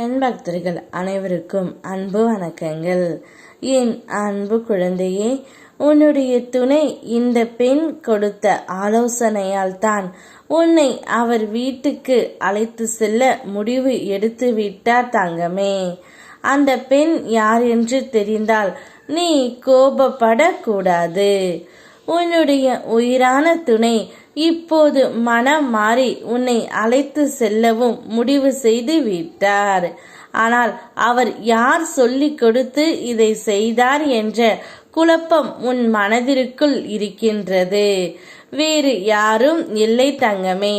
என் பக்தர்கள் அனைவருக்கும் அன்பு வணக்கங்கள். என் அன்பு குழந்தையே, உன்னுடைய துணை இந்த பெண் கொடுத்த ஆலோசனையால் தான் உன்னை அவர் வீட்டுக்கு அழைத்து செல்ல முடிவு எடுத்து விட்டார் தங்கமே. அந்த பெண் யார் என்று தெரிந்தால் நீ கோபப்படக்கூடாது. உன்னுடைய உயிரான துணை இப்போது மனம் மாறி உன்னை அழைத்து செல்லவும் முடிவு செய்து விட்டார். ஆனால் அவர் யார் சொல்லிக் கொடுத்து இதை செய்தார் என்ற குழப்பம் உன் மனதிற்குள் இருக்கின்றது. வேறு யாரும் இல்லை தங்கமே,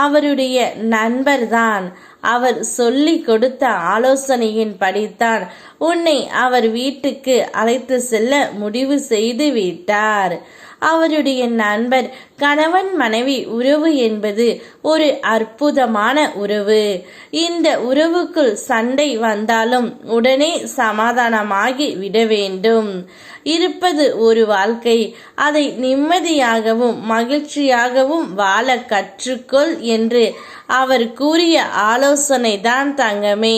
அவருடைய நண்பர்தான். அவர் சொல்லிக் கொடுத்த ஆலோசனையின் படித்தான் உன்னை அவர் வீட்டுக்கு அழைத்து செல்ல முடிவு செய்து விட்டார். அவருடைய நண்பர் கணவன் மனைவி உறவு என்பது ஒரு அற்புதமான உறவு. இந்த உறவுக்குள் சண்டை வந்தாலும் உடனே சமாதானமாகி விட வேண்டும். இருப்பது ஒரு வாழ்க்கை, அதை நிம்மதியாகவும் மகிழ்ச்சியாகவும் வாழ கற்றுக்கொள் என்று அவர் கூறிய ஆலோசனை தான் தங்கமே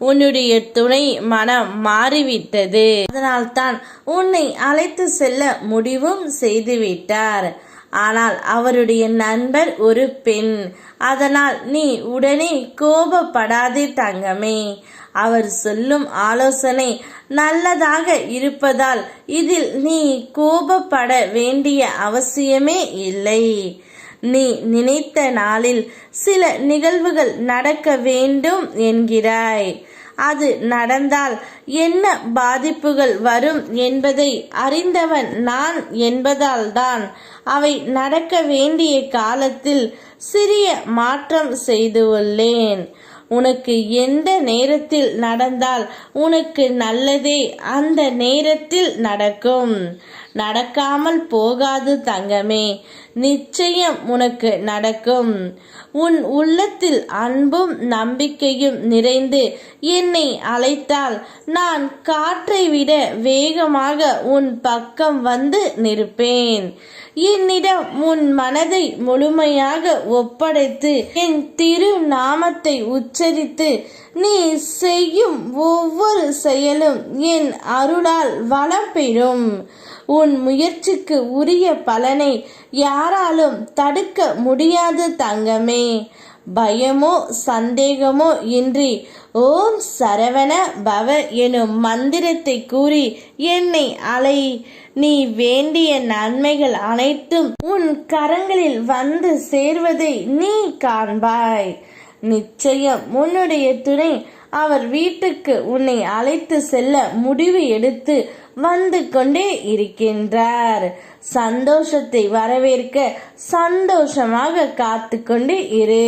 உன்னுடைய துணை மனம் மாறிவிட்டது. அதனால்தான் உன்னை அழைத்து செல்ல முடிவும் செய்துவிட்டார். ஆனால் அவருடைய நண்பர் ஒரு பெண். அதனால் நீ உடனே கோபப்படாதே தங்கமே. அவர் சொல்லும் ஆலோசனை நல்லதாக இருப்பதால் இதில் நீ கோபப்பட வேண்டிய அவசியமே இல்லை. நீ நினைத்த நாளில் சில நிகழ்வுகள் நடக்க வேண்டும் என்கிறாய். அது நடந்தால் என்ன பாதிப்புகள் வரும் என்பதை அறிந்தவன் நான் என்பதால் தான் அவை நடக்க வேண்டிய காலத்தில் சிறிய மாற்றம் செய்துள்ளேன். உனக்கு எந்த நேரத்தில் நடந்தால் உனக்கு நல்லதே அந்த நேரத்தில் நடக்கும். நடக்காமல் போகாது தங்கமே, நிச்சயம் உனக்கு நடக்கும். உன் உள்ளத்தில் அன்பும் நம்பிக்கையும் நிறைந்து என்னை அழைத்தால் நான் காற்றை விட வேகமாக உன் பக்கம் வந்து நிற்பேன். என்னிடம் உன் மனதை முழுமையாக ஒப்படைத்து என் திரு நாமத்தை உச்சரித்து நீ செய்யும் ஒவ்வொரு செயலும் என் அருளால் வளம் பெறும். உன் முயற்சிக்கு உரிய பலனை யாராலும் தடுக்க முடியாது தங்கமே. பயமோ சந்தேகமோ இன்றி ஓம் சரவண பவ எனும் மந்திரத்தை கூறி என்னை அலை. நீ வேண்டிய நன்மைகள் அனைத்தும் உன் கரங்களில் வந்து சேர்வதை நீ காண்பாய். நிச்சயம் உன்னுடைய துணை அவர் வீட்டுக்கு உன்னை அழைத்து செல்ல முடிவு எடுத்து வந்து கொண்டே இருக்கின்றார். சந்தோஷத்தை வரவேற்க சந்தோஷமாக காத்து கொண்டு இரு.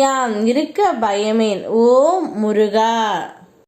யாம் இருக்க பயமேன். ஓம் முருகா.